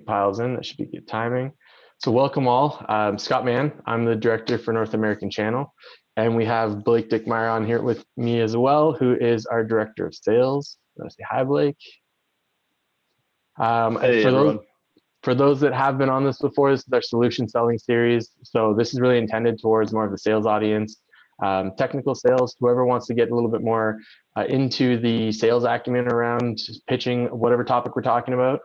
piles in. That should be good timing. So welcome all. Scott Mann, I'm the director for North American Channel. And we have Blake Dickmeyer on here with me as well, who is our director of sales. Say hi, Blake. Hey, everyone. For those that have been on this before, this is our solution selling series. So this is really intended towards more of the sales audience, technical sales, whoever wants to get a little bit more into the sales acumen around pitching whatever topic we're talking about.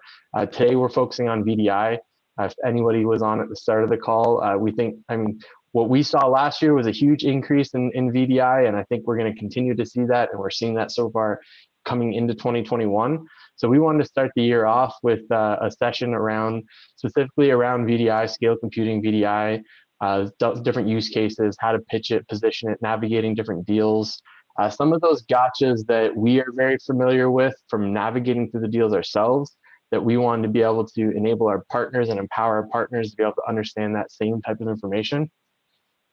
Today we're focusing on VDI. If anybody was on at the start of the call, we think, what we saw last year was a huge increase in VDI, and I think we're going to continue to see that, and we're seeing that so far coming into 2021. So we wanted to start the year off with a session specifically around VDI, Scale Computing VDI, different use cases, how to pitch it, position it, navigating different deals. Some of those gotchas that we are very familiar with from navigating through the deals ourselves, that we wanted to be able to enable our partners and empower our partners to be able to understand that same type of information.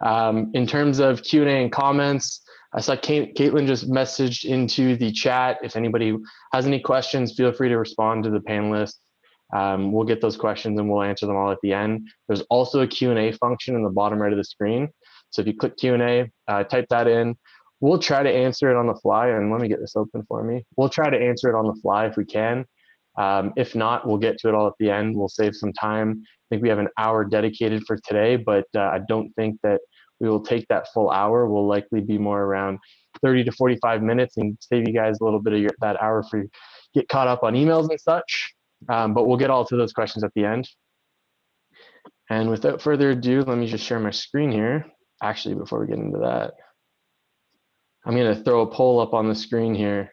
In terms of Q&A and comments, I saw Caitlin just messaged into the chat. If anybody has any questions, feel free to respond to the panelists. We'll get those questions and we'll answer them all at the end. There's also a Q&A function in the bottom right of the screen. So if you click Q&A, type that in. We'll try to answer it on the fly. And let me get this open for me. We'll try to answer it on the fly if we can. If not, we'll get to it all at the end. We'll save some time. I think we have an hour dedicated for today, but I don't think that we will take that full hour. We'll likely be more around 30 to 45 minutes and save you guys a little bit of that hour for you get caught up on emails and such. But we'll get all to those questions at the end. And without further ado, let me just share my screen here. Actually, before we get into that, I'm going to throw a poll up on the screen here.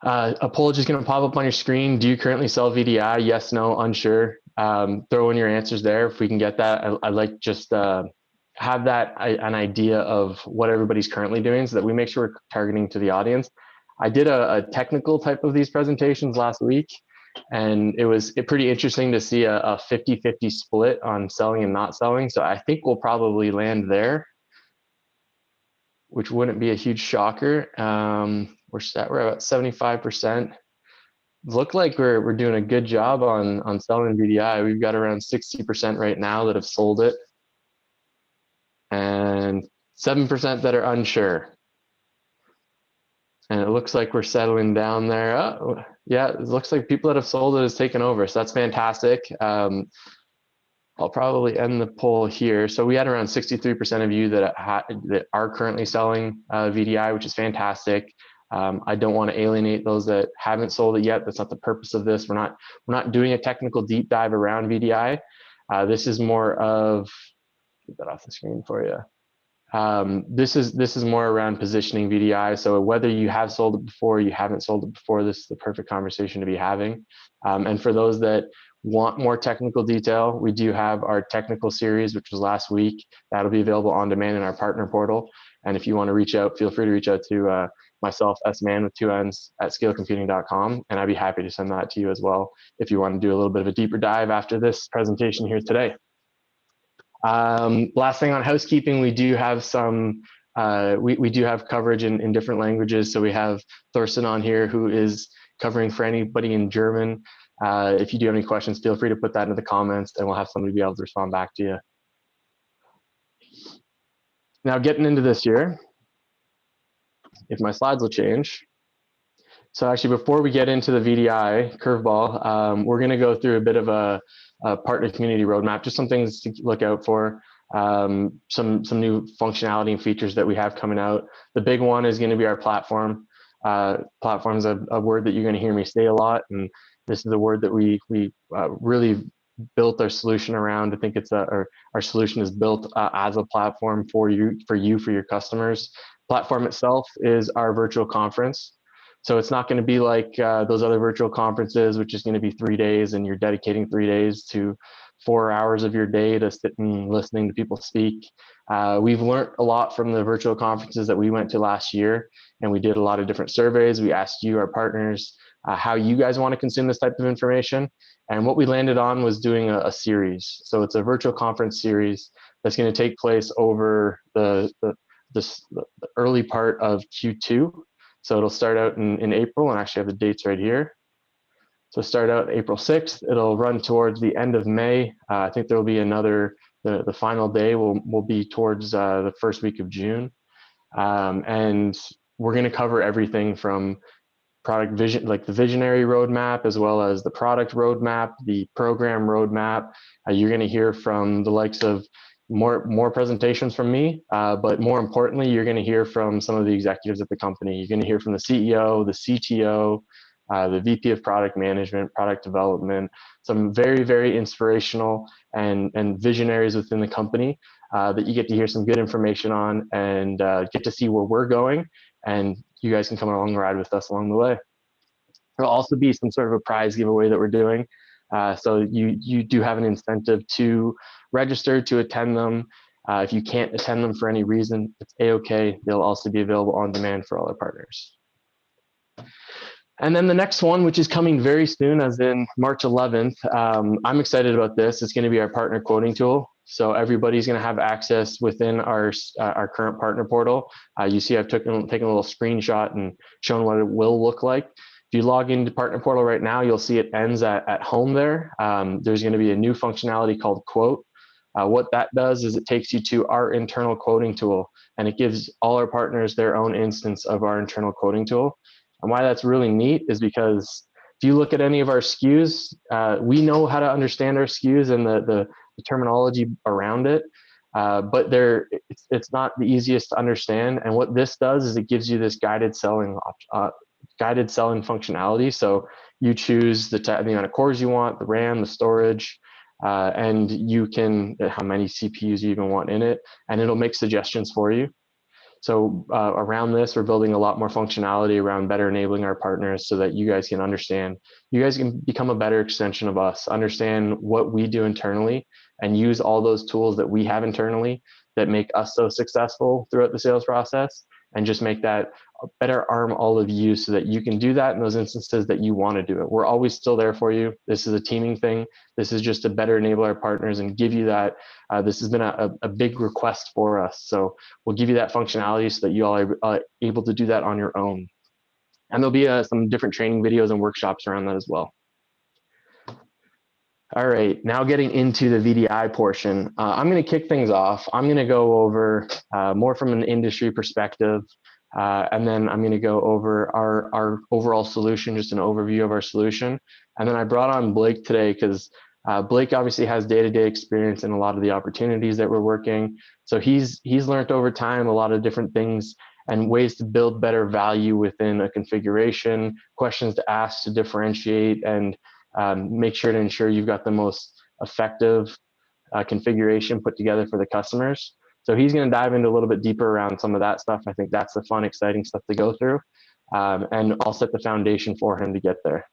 A poll just going to pop up on your screen. Do you currently sell VDI? Yes, no, unsure. Throw in your answers there if we can get that. I'd like just have that an idea of what everybody's currently doing so that we make sure we're targeting to the audience. I did a technical type of these presentations last week, and it was pretty interesting to see a 50-50 split on selling and not selling. So I think we'll probably land there, which wouldn't be a huge shocker. We're about 75%. Look like we're doing a good job on selling VDI. We've got around 60% right now that have sold it, and 7% that are unsure. And it looks like we're settling down there. Oh, yeah, it looks like people that have sold it has taken over. So that's fantastic. I'll probably end the poll here. So we had around 63% of you that are currently selling VDI, which is fantastic. I don't want to alienate those that haven't sold it yet. That's not the purpose of this. We're not doing a technical deep dive around VDI. This is more of, get that off the screen for you. This is more around positioning VDI. So whether you have sold it before, you haven't sold it before, this is the perfect conversation to be having. And for those that want more technical detail, we do have our technical series, which was last week. That'll be available on demand in our partner portal. And if you want to reach out, feel free to reach out to myself, sman with 2 N's at scalecomputing.com. And I'd be happy to send that to you as well if you want to do a little bit of a deeper dive after this presentation here today. Last thing on housekeeping, we do have some, we do have coverage in different languages. So we have Thorsten on here who is covering for anybody in German. If you do have any questions, feel free to put that into the comments and we'll have somebody be able to respond back to you. Now getting into this year, if my slides will change. So actually, before we get into the VDI curveball, we're going to go through a bit of a partner community roadmap, just some things to look out for, some new functionality and features that we have coming out. The big one is going to be our platform. Platform is a word that you're going to hear me say a lot, and this is a word that we really built our solution around. I think it's our solution is built as a platform for your customers. Platform itself is our virtual conference. So it's not going to be like those other virtual conferences, which is going to be 3 days and you're dedicating 3 days to 4 hours of your day to sit and listening to people speak. We've learned a lot from the virtual conferences that we went to last year, and we did a lot of different surveys. We asked you, our partners, how you guys want to consume this type of information. And what we landed on was doing a series. So it's a virtual conference series that's going to take place over the early part of Q2. So it'll start out in April, and actually have the dates right here. So start out April 6th. It'll run towards the end of May. I think there will be another, the final day will be towards the first week of June. And we're going to cover everything from product vision, like the visionary roadmap, as well as the product roadmap, the program roadmap. You're going to hear from the likes of more presentations from me, but more importantly, you're going to hear from some of the executives at the company. You're going to hear from the CEO, the CTO, the VP of product management, product development, some very, very inspirational and visionaries within the company that you get to hear some good information on and get to see where we're going. And you guys can come along and ride with us along the way. There'll also be some sort of a prize giveaway that we're doing. So you do have an incentive to register to attend them. If you can't attend them for any reason, it's a-okay. They'll also be available on demand for all our partners. And then the next one, which is coming very soon, as in March 11th, I'm excited about this. It's going to be our partner quoting tool. So everybody's going to have access within our current partner portal. You see I've taken a little screenshot and shown what it will look like. If you log into partner portal right now, you'll see it ends at home there. There's going to be a new functionality called quote. What that does is it takes you to our internal quoting tool, and it gives all our partners their own instance of our internal quoting tool. And why that's really neat is because if you look at any of our SKUs, we know how to understand our SKUs and the terminology around it, but it's not the easiest to understand. And what this does is it gives you this guided selling functionality. So you choose the amount of cores you want, the RAM, the storage, and you can, how many CPUs you even want in it, and it'll make suggestions for you. So around this, we're building a lot more functionality around better enabling our partners so that you guys can understand, you guys can become a better extension of us, understand what we do internally, and use all those tools that we have internally that make us so successful throughout the sales process, and just make that better arm all of you so that you can do that in those instances that you want to do it. We're always still there for you. This is a teaming thing. This is just to better enable our partners and give you that. This has been a big request for us. So we'll give you that functionality so that you all are able to do that on your own. And there'll be some different training videos and workshops around that as well. All right, now getting into the VDI portion. I'm going to kick things off. I'm going to go over more from an industry perspective, and then I'm going to go over our overall solution, just an overview of our solution. And then I brought on Blake today because Blake obviously has day-to-day experience in a lot of the opportunities that we're working. So he's learned over time a lot of different things and ways to build better value within a configuration, questions to ask to differentiate, and make sure to ensure you've got the most effective configuration put together for the customers. So he's going to dive into a little bit deeper around some of that stuff. I think that's the fun, exciting stuff to go through. And I'll set the foundation for him to get there.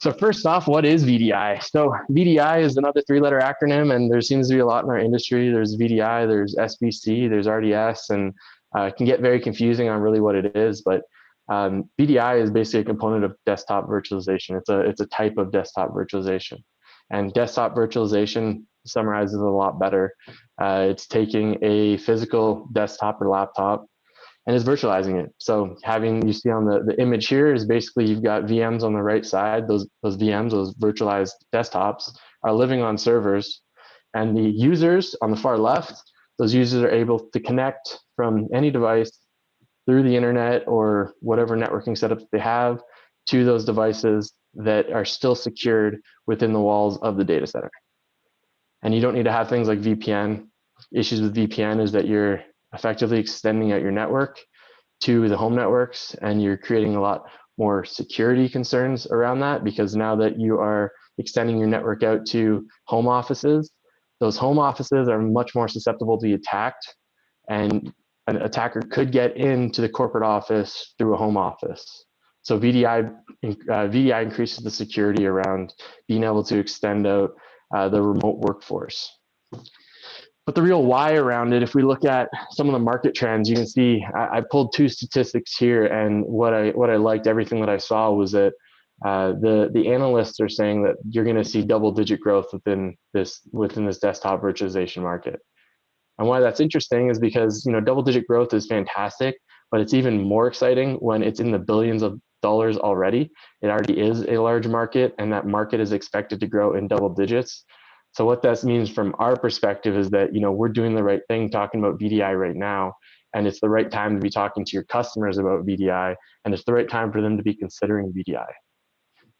So first off, what is VDI? So VDI is another three-letter acronym, and there seems to be a lot in our industry. There's VDI, there's SBC, there's RDS, and it can get very confusing on really what it is. But VDI is basically a component of desktop virtualization. It's a type of desktop virtualization, and desktop virtualization summarizes it a lot better. It's taking a physical desktop or laptop and is virtualizing it. So you see on the image here is basically you've got VMs on the right side. Those VMs, those virtualized desktops, are living on servers, and the users on the far left, those users are able to connect from any device through the internet or whatever networking setups they have to those devices that are still secured within the walls of the data center. And you don't need to have things like VPN. Issues with VPN is that you're effectively extending out your network to the home networks, and you're creating a lot more security concerns around that, because now that you are extending your network out to home offices, those home offices are much more susceptible to be attacked, and an attacker could get into the corporate office through a home office. So VDI increases the security around being able to extend out the remote workforce. But the real why around it, if we look at some of the market trends, you can see I pulled two statistics here, and what I liked, everything that I saw was that the analysts are saying that you're going to see double-digit growth within this desktop virtualization market. And why that's interesting is because double-digit growth is fantastic, but it's even more exciting when it's in the billions of dollars already. It already is a large market, and that market is expected to grow in double digits. So what that means from our perspective is that, we're doing the right thing talking about VDI right now, and it's the right time to be talking to your customers about VDI, and it's the right time for them to be considering VDI.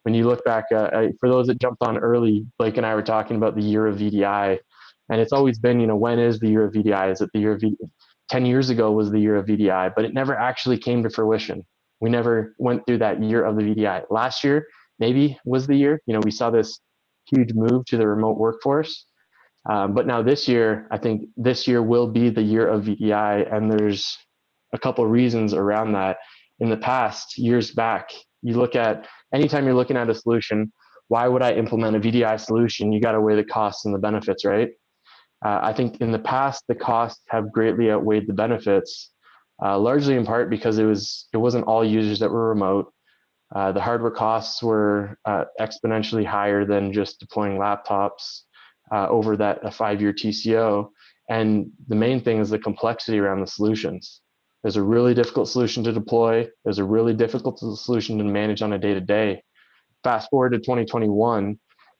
When you look back, for those that jumped on early, Blake and I were talking about the year of VDI, and it's always been, when is the year of VDI? Is it the year of VDI? 10 years ago was the year of VDI, but it never actually came to fruition. We never went through that year of the VDI. Last year, maybe was the year, we saw this huge move to the remote workforce. But now this year, I think this year will be the year of VDI, and there's a couple reasons around that. In the past, years back, you look at, anytime you're looking at a solution, why would I implement a VDI solution? You got to weigh the costs and the benefits, right? I think in the past, the costs have greatly outweighed the benefits, largely in part because it wasn't all users that were remote. The hardware costs were exponentially higher than just deploying laptops over that a 5-year TCO. And the main thing is the complexity around the solutions. There's a really difficult solution to deploy. There's a really difficult solution to manage on a day-to-day. Fast forward to 2021,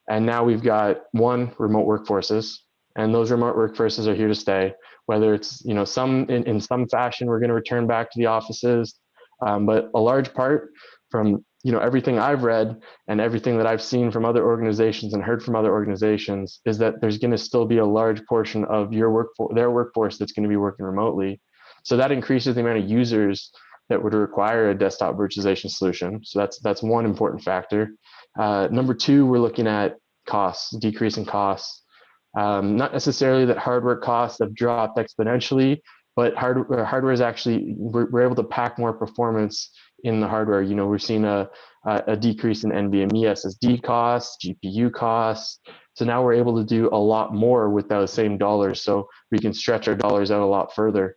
and now we've got remote workforces, and those remote workforces are here to stay. Whether it's in some fashion we're going to return back to the offices, but a large part from everything I've read and everything that I've seen from other organizations and heard from other organizations is that there's going to still be a large portion of their workforce that's going to be working remotely. So that increases the amount of users that would require a desktop virtualization solution. So that's one important factor. Number two, we're looking at costs, decreasing costs. Not necessarily that hardware costs have dropped exponentially, but hardware is actually, we're able to pack more performance in the hardware. We're seeing a decrease in NVMe SSD costs, GPU costs. So now we're able to do a lot more with those same dollars. So we can stretch our dollars out a lot further,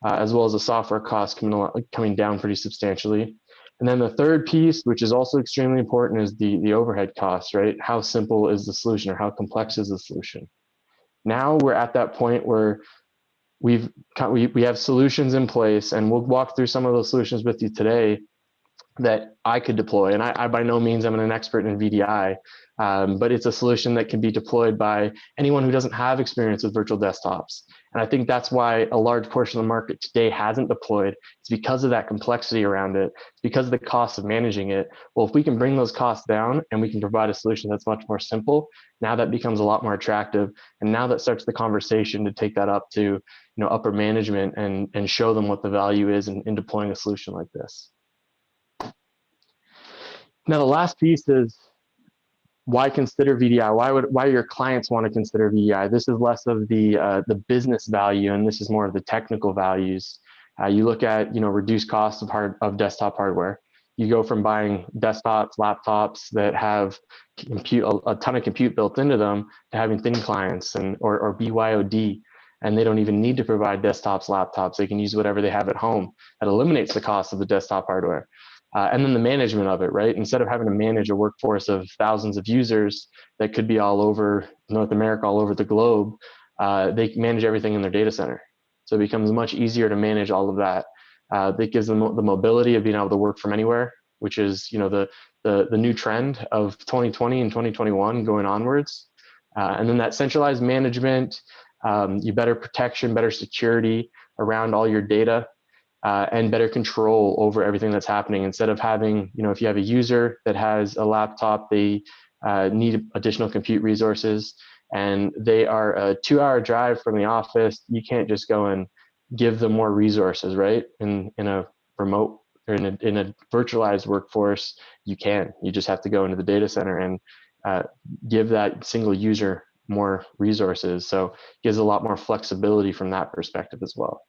as well as the software costs coming down pretty substantially. And then the third piece, which is also extremely important, is the overhead costs, right? How simple is the solution, or how complex is the solution? Now we're at that point where we have solutions in place, and we'll walk through some of those solutions with you today that I could deploy. And I by no means am an expert in VDI, but it's a solution that can be deployed by anyone who doesn't have experience with virtual desktops. And I think that's why a large portion of the market today hasn't deployed. It's because of that complexity around it. It's because of the cost of managing it. Well, if we can bring those costs down and we can provide a solution that's much more simple, now that becomes a lot more attractive. And now that starts the conversation to take that up to upper management and show them what the value is in deploying a solution like this. Now, the last piece is, why consider VDI? Why your clients want to consider VDI? This is less of the business value, and this is more of the technical values. You look at reduced costs of desktop hardware. You go from buying desktops, laptops that have a ton of compute built into them to having thin clients or BYOD, and they don't even need to provide desktops, laptops. They can use whatever they have at home. That eliminates the cost of the desktop hardware. And then the management of it, right? Instead of having to manage a workforce of thousands of users that could be all over North America, all over the globe, they manage everything in their data center. So it becomes much easier to manage all of that. That gives them the mobility of being able to work from anywhere, which is the new trend of 2020 and 2021 going onwards. And then that centralized management, you better protection, better security around all your data. And better control over everything that's happening. Instead of having, if you have a user that has a laptop, they need additional compute resources, and they are a 2-hour drive from the office, you can't just go and give them more resources, right? In a remote or in a virtualized workforce, you just have to go into the data center and give that single user more resources. So it gives a lot more flexibility from that perspective as well.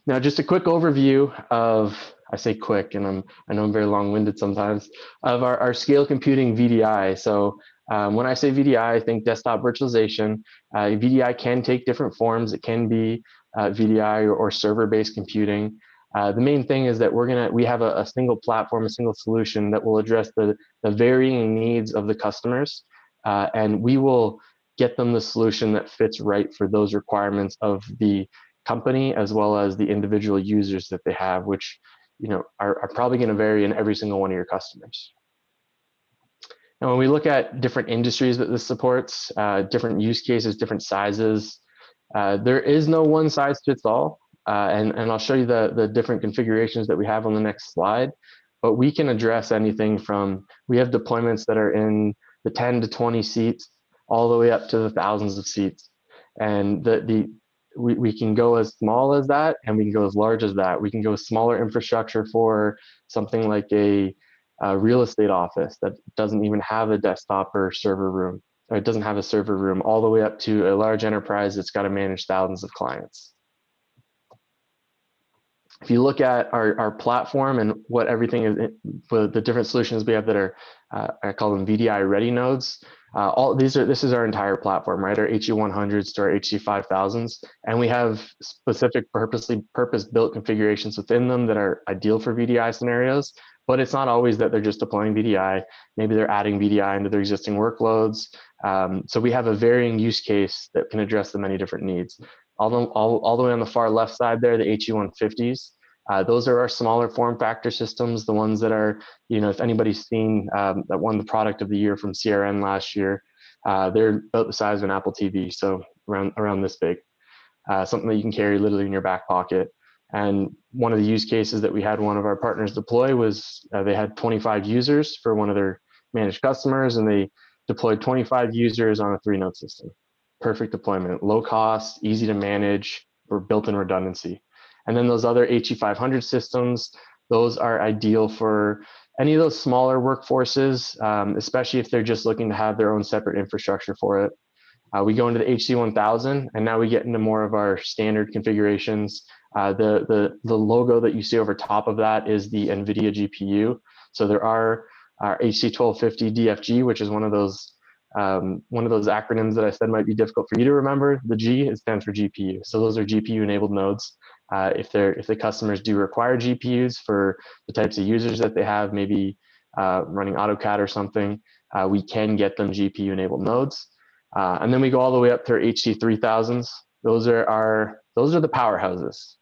Now, just a quick overview of, I say quick, and I know I'm very long-winded sometimes, of our Scale Computing VDI. So when I say VDI, I think desktop virtualization. VDI can take different forms. It can be VDI or server-based computing. The main thing is that we have a single platform, a single solution that will address the varying needs of the customers, and we will get them the solution that fits right for those requirements of the company as well as the individual users that they have, which are probably going to vary in every single one of your customers. And when we look at different industries that this supports, different use cases, different sizes, there is no one size fits all. And I'll show you the different configurations that we have on the next slide. But we can address anything from, we have deployments that are in the 10 to 20 seats, all the way up to the thousands of seats. And we can go as small as that, and we can go as large as that. We can go smaller infrastructure for something like a real estate office that doesn't even have a desktop or server room, or it doesn't have a server room, all the way up to a large enterprise that's got to manage thousands of clients. If you look at our platform and what everything is, the different solutions we have that are, I call them VDI ready nodes. This is our entire platform, right? Our HE100s to our HC5000s, and we have specific purpose-built configurations within them that are ideal for VDI scenarios. But it's not always that they're just deploying VDI. Maybe they're adding VDI into their existing workloads. So we have a varying use case that can address the many different needs. All the way on the far left side there, the HE150s. Those are our smaller form factor systems, the ones that are, if anybody's seen that won the product of the year from CRN last year, they're about the size of an Apple TV, so around this big. Something that you can carry literally in your back pocket. And one of the use cases that we had one of our partners deploy was they had 25 users for one of their managed customers, and they deployed 25 users on a 3-node system. Perfect deployment, low cost, easy to manage, or built-in redundancy. And then those other HE500 systems, those are ideal for any of those smaller workforces, especially if they're just looking to have their own separate infrastructure for it. We go into the HC1000, and now we get into more of our standard configurations. The logo that you see over top of that is the NVIDIA GPU. So there are our HC1250 DFG, which is one of those acronyms that I said might be difficult for you to remember. The G stands for GPU. So those are GPU enabled nodes. If the customers do require GPUs for the types of users that they have, maybe running AutoCAD or something, we can get them GPU enabled nodes. And then we go all the way up to our HC3000s. Those are the powerhouses.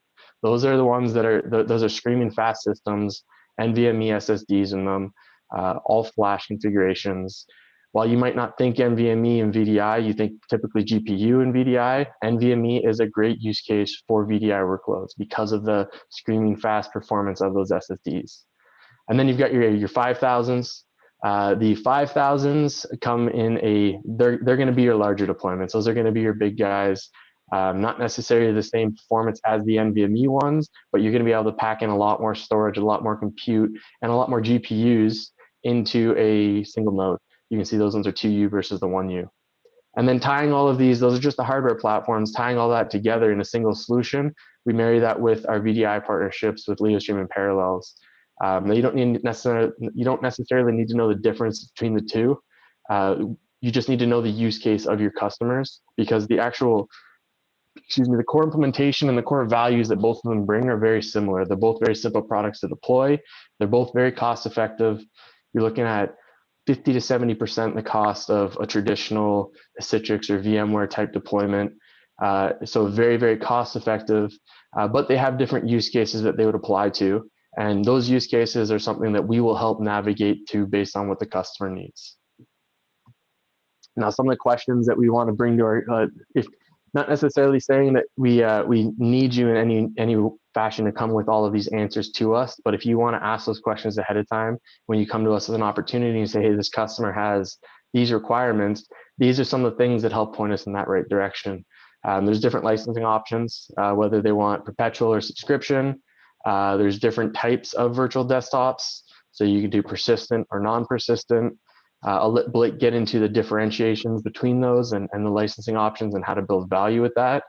Those are the ones that those are screaming fast systems, NVMe SSDs in them, all flash configurations. While you might not think NVMe and VDI, you think typically GPU and VDI. NVMe is a great use case for VDI workloads because of the screaming fast performance of those SSDs. And then you've got your 5000s. The 5000s come in they're going to be your larger deployments. Those are going to be your big guys. Not necessarily the same performance as the NVMe ones, but you're going to be able to pack in a lot more storage, a lot more compute, and a lot more GPUs into a single node. You can see those ones are 2U versus the 1U. And then tying all of these, those are just the hardware platforms, tying all that together in a single solution. We marry that with our VDI partnerships with LeoStream and Parallels. You don't necessarily need to know the difference between the two. You just need to know the use case of your customers, because the core implementation and the core values that both of them bring are very similar. They're both very simple products to deploy. They're both very cost effective. You're looking at 50 to 70% the cost of a traditional Citrix or VMware type deployment. So very, very cost effective, but they have different use cases that they would apply to. And those use cases are something that we will help navigate to based on what the customer needs. Now, some of the questions that we want to bring to our, if not necessarily saying that we need you in any fashion to come with all of these answers to us, but if you want to ask those questions ahead of time, when you come to us with an opportunity and say, hey, this customer has these requirements, these are some of the things that help point us in that right direction. There's different licensing options, whether they want perpetual or subscription. There's different types of virtual desktops. So you can do persistent or non-persistent. I'll let Blake get into the differentiations between those and the licensing options and how to build value with that.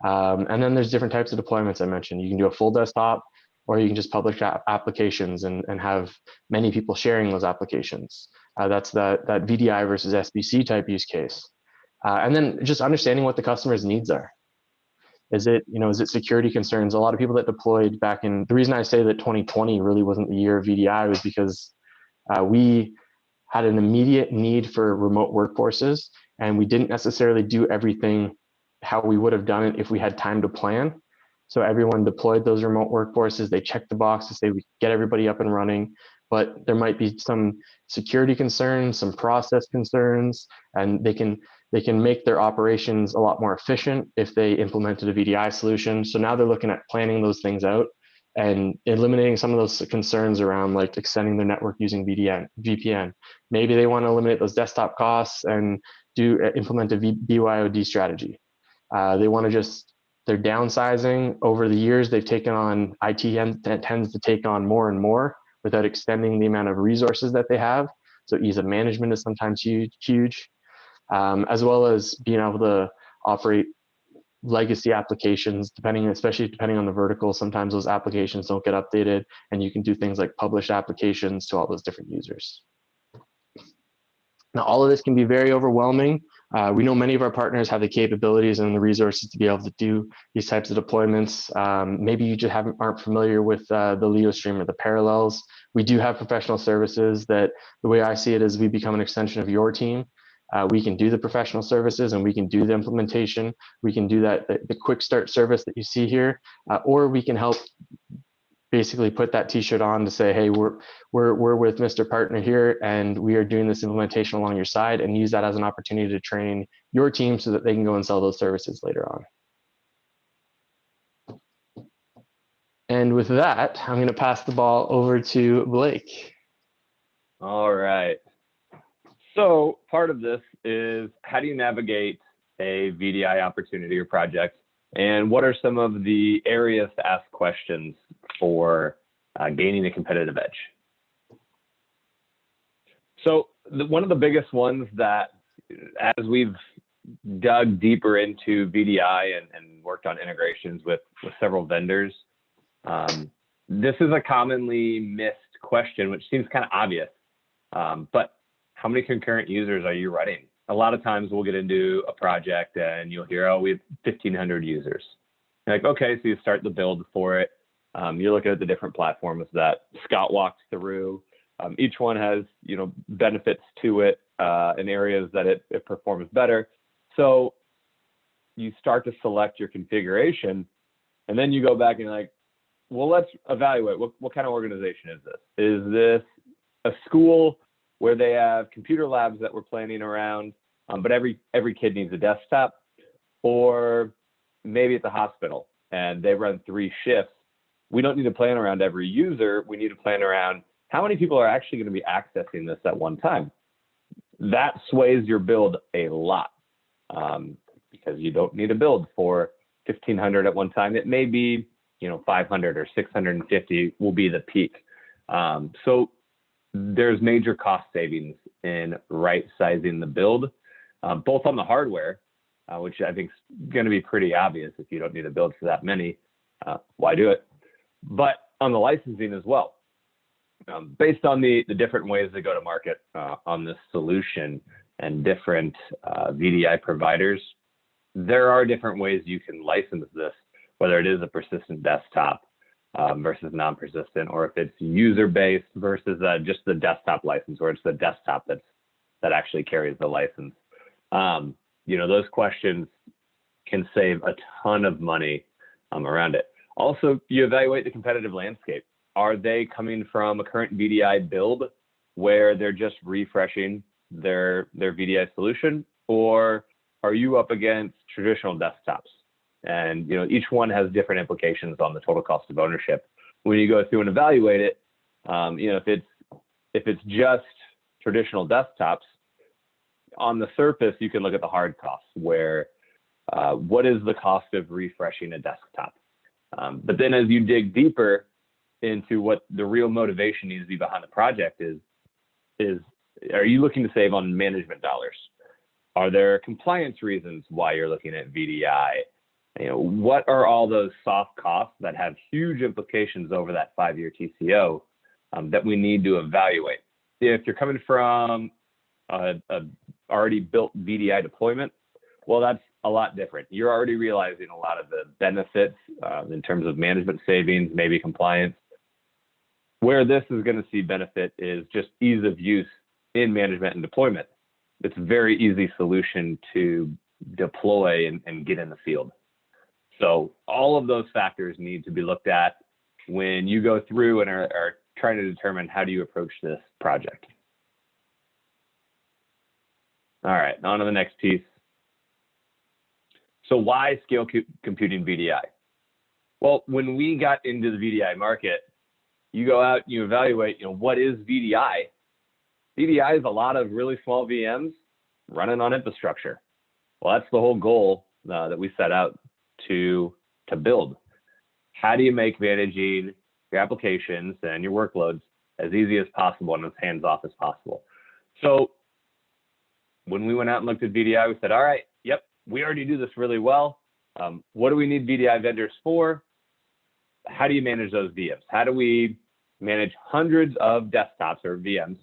And then there's different types of deployments I mentioned. You can do a full desktop, or you can just publish applications and have many people sharing those applications. That's that VDI versus SBC type use case. And then just understanding what the customer's needs are. Is it security concerns? A lot of people that deployed back in, the reason I say that 2020 really wasn't the year of VDI was because we had an immediate need for remote workforces, and we didn't necessarily do everything how we would have done it if we had time to plan. So everyone deployed those remote workforces. They checked the box to say we get everybody up and running, but there might be some security concerns, some process concerns, and they can make their operations a lot more efficient if they implemented a VDI solution. So now they're looking at planning those things out and eliminating some of those concerns around like extending their network using VPN. Maybe they want to eliminate those desktop costs and implement a BYOD strategy. They want to they're downsizing. Over the years, they've taken on, IT tends to take on more and more without extending the amount of resources that they have. So ease of management is sometimes huge, as well as being able to operate legacy applications, especially depending on the vertical. Sometimes those applications don't get updated, and you can do things like publish applications to all those different users. Now, all of this can be very overwhelming. We know many of our partners have the capabilities and the resources to be able to do these types of deployments. Maybe you just aren't familiar with the Leo stream or the parallels. We do have professional services that, the way I see it, is we become an extension of your team. We can do the professional services and we can do the implementation. We can do the quick start service that you see here, or we can help basically put that t-shirt on to say, hey, we're with Mr. Partner here, and we are doing this implementation along your side, and use that as an opportunity to train your team so that they can go and sell those services later on. And with that, I'm going to pass the ball over to Blake. All right. So part of this is, how do you navigate a VDI opportunity or project? And what are some of the areas to ask questions for gaining a competitive edge? So one of the biggest ones that, as we've dug deeper into VDI and worked on integrations with several vendors, this is a commonly missed question, which seems kind of obvious, but how many concurrent users are you running? A lot of times we'll get into a project and you'll hear, oh, we have 1,500 users. You're like, okay, so you start the build for it. You're looking at the different platforms that Scott walked through. Each one has, benefits to it in areas that it performs better. So you start to select your configuration, and then you go back and you're like, well, let's evaluate what kind of organization is this? Is this a school where they have computer labs that we're planning around, but every kid needs a desktop? Or maybe it's a hospital and they run 3 shifts. We don't need to plan around every user. We need to plan around how many people are actually going to be accessing this at one time. That sways your build a lot, because you don't need a build for 1,500 at one time. It may be, 500 or 650 will be the peak. So there's major cost savings in right sizing the build, both on the hardware, which I think is going to be pretty obvious. If you don't need a build for that many, why do it? But on the licensing as well, based on the different ways they go to market on this solution and different VDI providers, there are different ways you can license this, whether it is a persistent desktop versus non-persistent, or if it's user-based versus just the desktop license, where it's the desktop that actually carries the license. Those questions can save a ton of money around it. Also, you evaluate the competitive landscape. Are they coming from a current VDI build where they're just refreshing their VDI solution, or are you up against traditional desktops? And each one has different implications on the total cost of ownership. When you go through and evaluate it, if it's just traditional desktops, on the surface you can look at the hard costs, where what is the cost of refreshing a desktop? But then as you dig deeper into what the real motivation needs to be behind the project is are you looking to save on management dollars? Are there compliance reasons why you're looking at VDI? What are all those soft costs that have huge implications over that 5-year TCO that we need to evaluate? If you're coming from a already built VDI deployment, well, that's a lot different. You're already realizing a lot of the benefits in terms of management savings, maybe compliance. Where this is going to see benefit is just ease of use in management and deployment. It's a very easy solution to deploy and get in the field. So all of those factors need to be looked at when you go through and are trying to determine how do you approach this project. All right, on to the next piece. So why Scale Computing VDI? Well, when we got into the VDI market, you go out, you evaluate, what is VDI? VDI is a lot of really small VMs running on infrastructure. Well, that's the whole goal that we set out to build. How do you make managing your applications and your workloads as easy as possible and as hands-off as possible? So when we went out and looked at VDI, we said, all right, yep, we already do this really well. What do we need VDI vendors for? How do you manage those VMs? How do we manage hundreds of desktops or VMs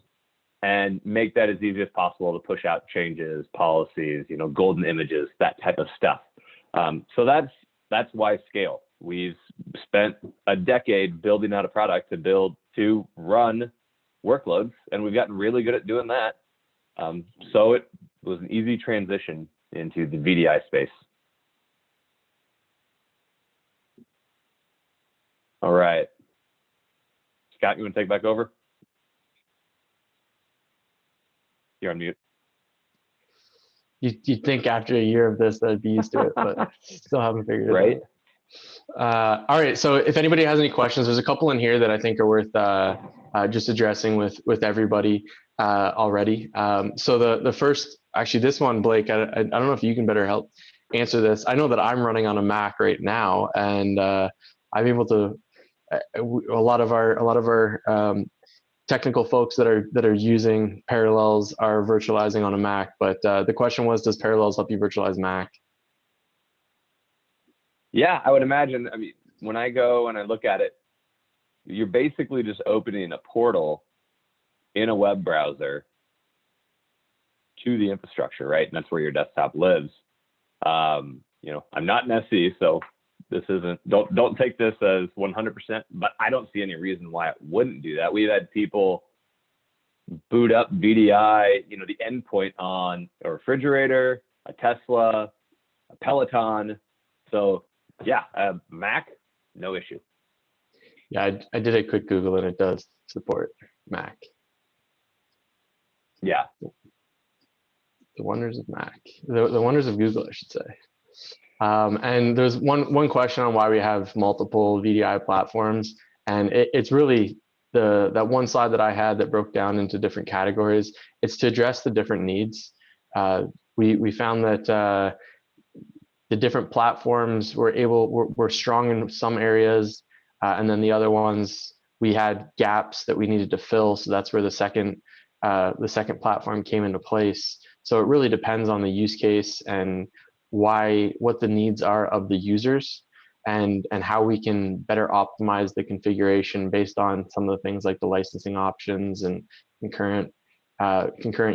and make that as easy as possible to push out changes, policies, golden images, that type of stuff? So that's why Scale. We've spent a decade building out a product to run workloads, and we've gotten really good at doing that. So it was an easy transition into the VDI space. All right. Scott, you want to take back over? You're on mute. You'd think after a year of this, I'd be used to it, but still haven't figured it out. All right. So if anybody has any questions, there's a couple in here that I think are worth just addressing with everybody already. So the first, actually, this one, Blake, I don't know if you can better help answer this. I know that I'm running on a Mac right now, and I'm able to. A lot of our technical folks that are using Parallels are virtualizing on a Mac, but the question was, does Parallels help you virtualize Mac? Yeah, I would imagine. I mean, when I go and I look at it, you're basically just opening a portal in a web browser to the infrastructure, right? And that's where your desktop lives. I'm not an SE, so this isn't, don't take this as 100%, but I don't see any reason why it wouldn't do that. We've had people boot up VDI, the endpoint on a refrigerator, a Tesla, a Peloton. So yeah, Mac, no issue. Yeah, I did a quick Google and it does support Mac. Yeah. The wonders of Mac, the wonders of Google, I should say. And there's one question on why we have multiple VDI platforms, and it's really that one slide that I had that broke down into different categories. It's to address the different needs. We found that the different platforms were strong in some areas, and then the other ones we had gaps that we needed to fill. So that's where the second platform came into place. So it really depends on the use case and what the needs are of the users, and how we can better optimize the configuration based on some of the things like the licensing options and concurrent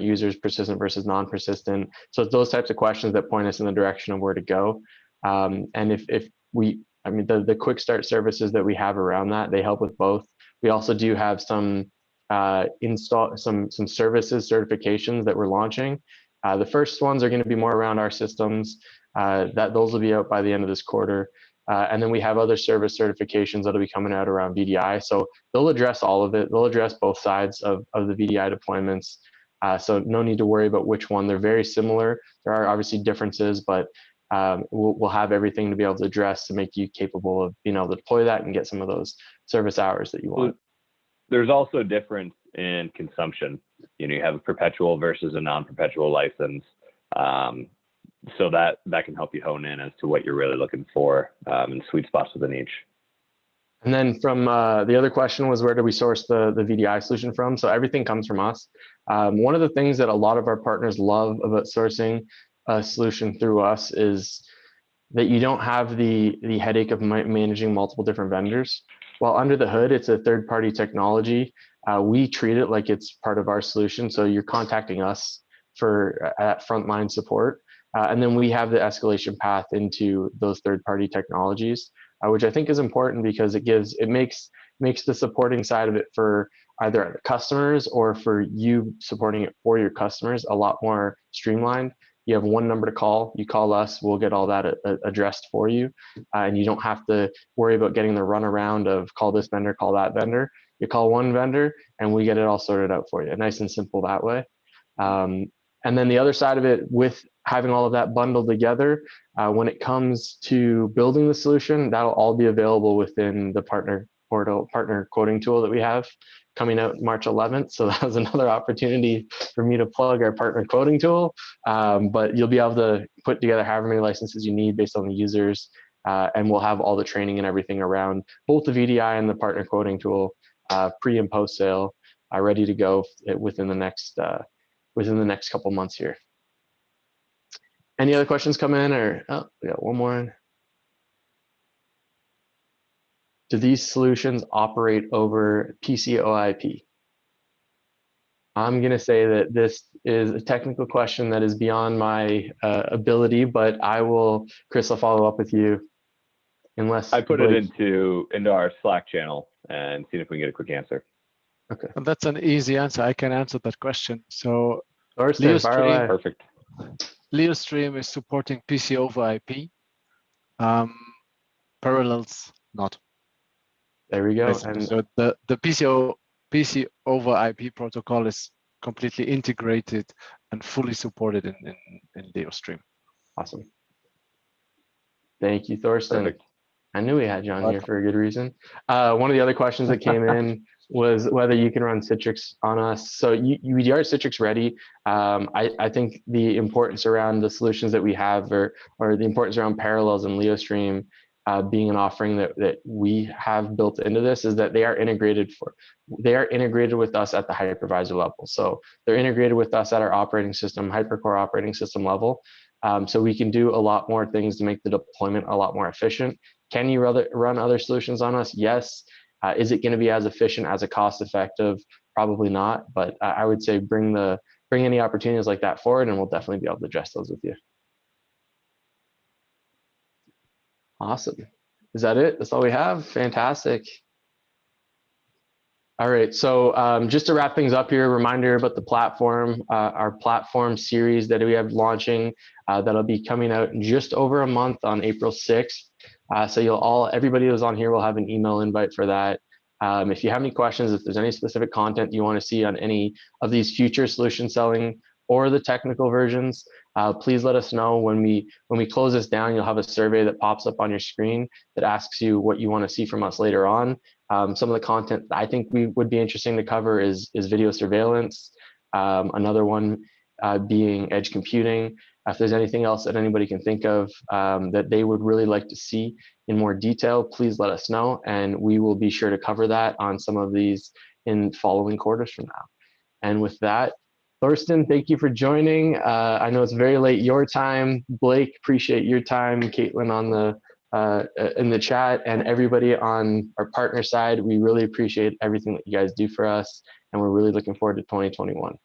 users, persistent versus non-persistent. So it's those types of questions that point us in the direction of where to go. And the quick start services that we have around that, they help with both. We also do have some some services certifications that we're launching. The first ones are going to be more around our systems. Those will be out by the end of this quarter. And then we have other service certifications that'll be coming out around VDI. So they'll address all of it. They'll address both sides of the VDI deployments. So no need to worry about which one. They're very similar. There are obviously differences, but we'll have everything to be able to address to make you capable of being able to deploy that and get some of those service hours that you want. There's also a difference in consumption. You have a perpetual versus a non-perpetual license. So that can help you hone in as to what you're really looking for and sweet spots within each. And then from the other question was, where do we source the VDI solution from? So everything comes from us. One of the things that a lot of our partners love about sourcing a solution through us is that you don't have the headache of managing multiple different vendors. While under the hood, it's a third-party technology. We treat it like it's part of our solution. So you're contacting us for frontline support. And then we have the escalation path into those third-party technologies, which I think is important because it makes the supporting side of it for either customers or for you supporting it for your customers a lot more streamlined. You have one number to call. You call us, we'll get all that addressed for you. And you don't have to worry about getting the runaround of call this vendor, call that vendor. You call one vendor and we get it all sorted out for you. Nice and simple that way. And then the other side of it, with having all of that bundled together, when it comes to building the solution, that'll all be available within the partner portal, partner quoting tool that we have coming out March 11th. So that was another opportunity for me to plug our partner quoting tool. But you'll be able to put together however many licenses you need based on the users. And we'll have all the training and everything around both the VDI and the partner quoting tool, pre and post sale, ready to go within the next couple months here. Any other questions come in, or we got one more. Do these solutions operate over PCOIP? I'm going to say that this is a technical question that is beyond my ability, but Chris, I'll follow up with you. Unless I put it into our Slack channel and see if we can get a quick answer. Okay. And that's an easy answer. I can answer that question. So LeoStream, perfect. LeoStream is supporting PC over IP. Parallels not. There we go. And so the PC over IP protocol is completely integrated and fully supported in LeoStream. Awesome. Thank you, Thorsten. Perfect. I knew we had you on here for a good reason. One of the other questions that came in was whether you can run Citrix on us. So we are Citrix ready. I think the importance around the solutions that we have, or the importance around Parallels and LeoStream being an offering that we have built into this, is that they are integrated with us at the hypervisor level. So they're integrated with us at our operating system, hypercore operating system level. So we can do a lot more things to make the deployment a lot more efficient. Can you run other solutions on us? Yes. Is it going to be as efficient, as a cost effective? Probably not, but I would say bring any opportunities like that forward, and we'll definitely be able to address those with you. Awesome. Is that it? That's all we have? Fantastic. All right, so just to wrap things up here, reminder about the platform, our platform series that we have launching, that'll be coming out in just over a month on April 6th. So everybody who's on here will have an email invite for that. If you have any questions, if there's any specific content you want to see on any of these future solution selling or the technical versions, please let us know. When we close this down, you'll have a survey that pops up on your screen that asks you what you want to see from us later on. Some of the content I think we would be interesting to cover is video surveillance. Another one being edge computing. If there's anything else that anybody can think of that they would really like to see in more detail, please let us know, and we will be sure to cover that on some of these in following quarters from now. And with that, Thorsten, thank you for joining. I know it's very late your time. Blake, appreciate your time. Caitlin in the chat, and everybody on our partner side, we really appreciate everything that you guys do for us, and we're really looking forward to 2021.